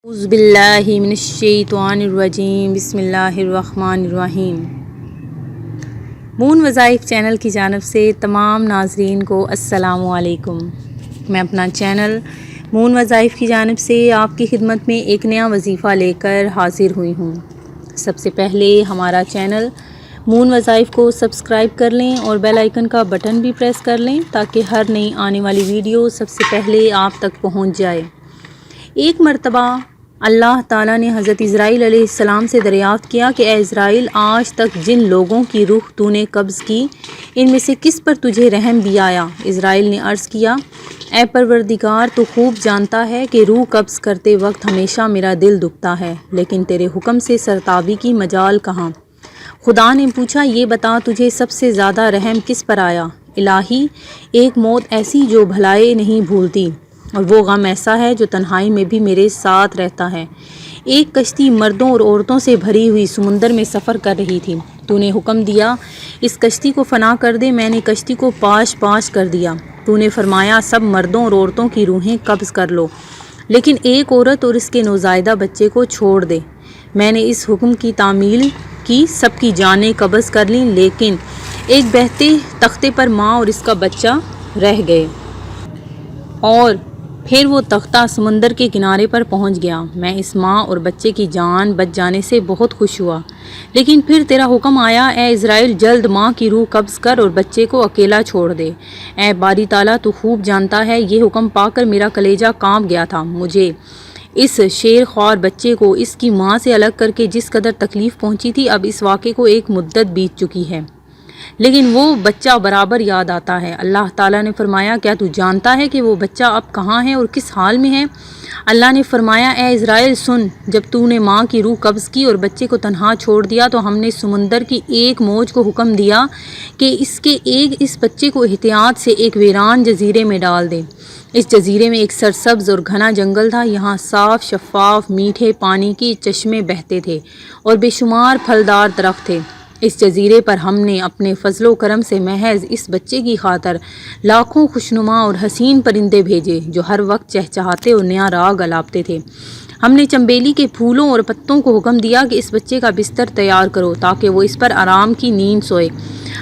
اعوذ باللہ من الشیطان الرجیم بسم اللہ الرحمن الرحیم۔ مون وظائف چینل کی جانب سے تمام ناظرین کو السلام علیکم۔ میں اپنا چینل مون وظائف کی جانب سے آپ کی خدمت میں ایک نیا وظیفہ لے کر حاضر ہوئی ہوں۔ سب سے پہلے ہمارا چینل مون وظائف کو سبسکرائب کر لیں اور بیل آئیکن کا بٹن بھی پریس کر لیں تاکہ ہر نئی آنے والی ویڈیو سب سے پہلے آپ تک پہنچ جائے۔ ایک مرتبہ اللہ تعالیٰ نے حضرت اسرائیل علیہ السلام سے دریافت کیا کہ اے اسرائیل، آج تک جن لوگوں کی روح تو نے قبض کی ان میں سے کس پر تجھے رحم بھی آیا؟ اسرائیل نے عرض کیا، اے پروردگار، تو خوب جانتا ہے کہ روح قبض کرتے وقت ہمیشہ میرا دل دکھتا ہے، لیکن تیرے حکم سے سرتابی کی مجال کہاں؟ خدا نے پوچھا، یہ بتا تجھے سب سے زیادہ رحم کس پر آیا؟ الہی، ایک موت ایسی جو بھلائی نہیں بھولتی، اور وہ غم ایسا ہے جو تنہائی میں بھی میرے ساتھ رہتا ہے۔ ایک کشتی مردوں اور عورتوں سے بھری ہوئی سمندر میں سفر کر رہی تھی۔ تو نے حکم دیا، اس کشتی کو فنا کر دے۔ میں نے کشتی کو پاش پاش کر دیا۔ تو نے فرمایا، سب مردوں اور عورتوں کی روحیں قبض کر لو، لیکن ایک عورت اور اس کے نوزائیدہ بچے کو چھوڑ دے۔ میں نے اس حکم کی تعمیل کی، سب کی جانیں قبض کر لیں، لیکن ایک بہتے تختے پر ماں اور اس کا بچہ رہ گئے، اور پھر وہ تختہ سمندر کے کنارے پر پہنچ گیا۔ میں اس ماں اور بچے کی جان بچ جانے سے بہت خوش ہوا، لیکن پھر تیرا حکم آیا، اے اسرائیل، جلد ماں کی روح قبض کر اور بچے کو اکیلا چھوڑ دے۔ اے باری تعالیٰ، تو خوب جانتا ہے، یہ حکم پا کر میرا کلیجہ کانپ گیا تھا۔ مجھے اس شیر خوار بچے کو اس کی ماں سے الگ کر کے جس قدر تکلیف پہنچی تھی، اب اس واقعے کو ایک مدت بیت چکی ہے، لیکن وہ بچہ برابر یاد آتا ہے۔ اللہ تعالیٰ نے فرمایا، کیا تو جانتا ہے کہ وہ بچہ اب کہاں ہے اور کس حال میں ہے؟ اللہ نے فرمایا، اے اسرائیل سن، جب تو نے ماں کی روح قبض کی اور بچے کو تنہا چھوڑ دیا تو ہم نے سمندر کی ایک موج کو حکم دیا کہ اس بچے کو احتیاط سے ایک ویران جزیرے میں ڈال دے۔ اس جزیرے میں ایک سرسبز اور گھنا جنگل تھا، یہاں صاف شفاف میٹھے پانی کے چشمے بہتے تھے اور بے شمار پھلدار درخت تھے۔ اس جزیرے پر ہم نے اپنے فضل و کرم سے محض اس بچے کی خاطر لاکھوں خوشنما اور حسین پرندے بھیجے جو ہر وقت چہچہاتے اور نیا راگ الاپتے تھے۔ ہم نے چنبیلی کے پھولوں اور پتوں کو حکم دیا کہ اس بچے کا بستر تیار کرو تاکہ وہ اس پر آرام کی نیند سوئے۔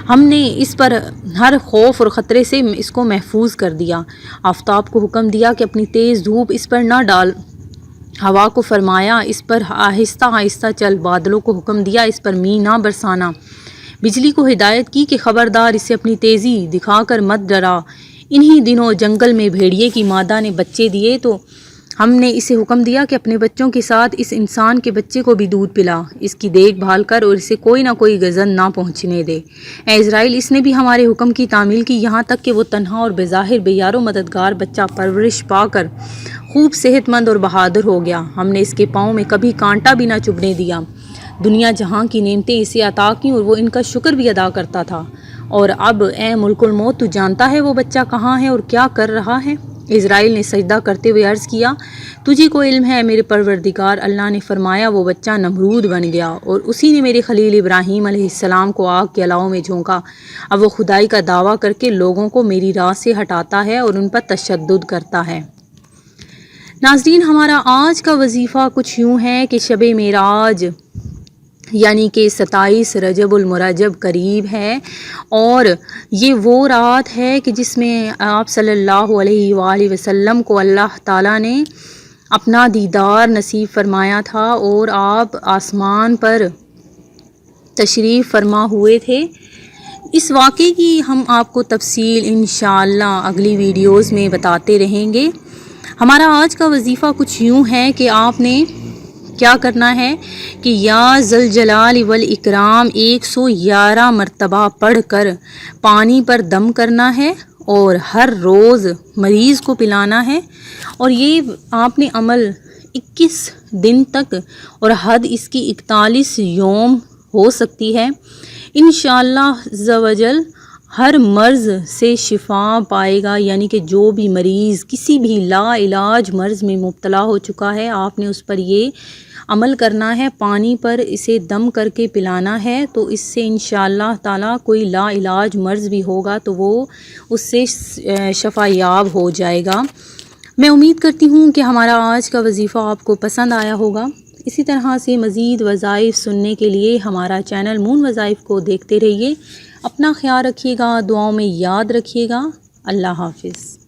ہم نے اس پر ہر خوف اور خطرے سے اس کو محفوظ کر دیا۔ آفتاب کو حکم دیا کہ اپنی تیز دھوپ اس پر نہ ڈال۔ ہوا کو فرمایا، اس پر آہستہ آہستہ چل۔ بادلوں کو حکم دیا، اس پر مینہ نہ برسانا۔ بجلی کو ہدایت کی کہ خبردار، اسے اپنی تیزی دکھا کر مت ڈرا۔ انہی دنوں جنگل میں بھیڑیے کی مادہ نے بچے دیے تو ہم نے اسے حکم دیا کہ اپنے بچوں کے ساتھ اس انسان کے بچے کو بھی دودھ پلا، اس کی دیکھ بھال کر اور اسے کوئی نہ کوئی گزن نہ پہنچنے دے۔ اے اسرائیل، اس نے بھی ہمارے حکم کی تعمیل کی، یہاں تک کہ وہ تنہا اور بظاہر بے یار و مددگار بچہ پرورش پا کر خوب صحت مند اور بہادر ہو گیا۔ ہم نے اس کے پاؤں میں کبھی کانٹا بھی نہ چبھنے دیا۔ دنیا جہاں کی نعمتیں اسے عطا کیں اور وہ ان کا شکر بھی ادا کرتا تھا۔ اور اب اے ملک الموت، تو جانتا ہے وہ بچہ کہاں ہے اور کیا کر رہا ہے؟ اسرائیل نے سجدہ کرتے ہوئے عرض کیا، تجھے کو علم ہے میرے پروردگار۔ اللہ نے فرمایا، وہ بچہ نمرود بن گیا اور اسی نے میرے خلیل ابراہیم علیہ السلام کو آگ کے الاؤ میں جھونکا۔ اب وہ خدائی کا دعویٰ کر کے لوگوں کو میری راہ سے ہٹاتا ہے اور ان پر تشدد کرتا ہے۔ ناظرین، ہمارا آج کا وظیفہ کچھ یوں ہے کہ شب معراج یعنی کہ 27 رجب المرجب قریب ہے، اور یہ وہ رات ہے کہ جس میں آپ صلی اللہ علیہ وآلہ وسلم کو اللہ تعالیٰ نے اپنا دیدار نصیب فرمایا تھا اور آپ آسمان پر تشریف فرما ہوئے تھے۔ اس واقعے کی ہم آپ کو تفصیل انشاءاللہ اگلی ویڈیوز میں بتاتے رہیں گے۔ ہمارا آج کا وظیفہ کچھ یوں ہے کہ آپ نے کیا کرنا ہے کہ یا ذوالجلال والاکرام 111 مرتبہ پڑھ کر پانی پر دم کرنا ہے اور ہر روز مریض کو پلانا ہے، اور یہ آپ نے عمل 21 دن تک، اور حد اس کی 41 یوم ہو سکتی ہے۔ انشاءاللہ عز و جل ہر مرض سے شفا پائے گا، یعنی کہ جو بھی مریض کسی بھی لا علاج مرض میں مبتلا ہو چکا ہے، آپ نے اس پر یہ عمل کرنا ہے، پانی پر اسے دم کر کے پلانا ہے، تو اس سے انشاءاللہ تعالیٰ کوئی لا علاج مرض بھی ہوگا تو وہ اس سے شفا یاب ہو جائے گا۔ میں امید کرتی ہوں کہ ہمارا آج کا وظیفہ آپ کو پسند آیا ہوگا۔ اسی طرح سے مزید وظائف سننے کے لیے ہمارا چینل مون وظائف کو دیکھتے رہیے۔ اپنا خیال رکھیے گا، دعاؤں میں یاد رکھیے گا۔ اللہ حافظ۔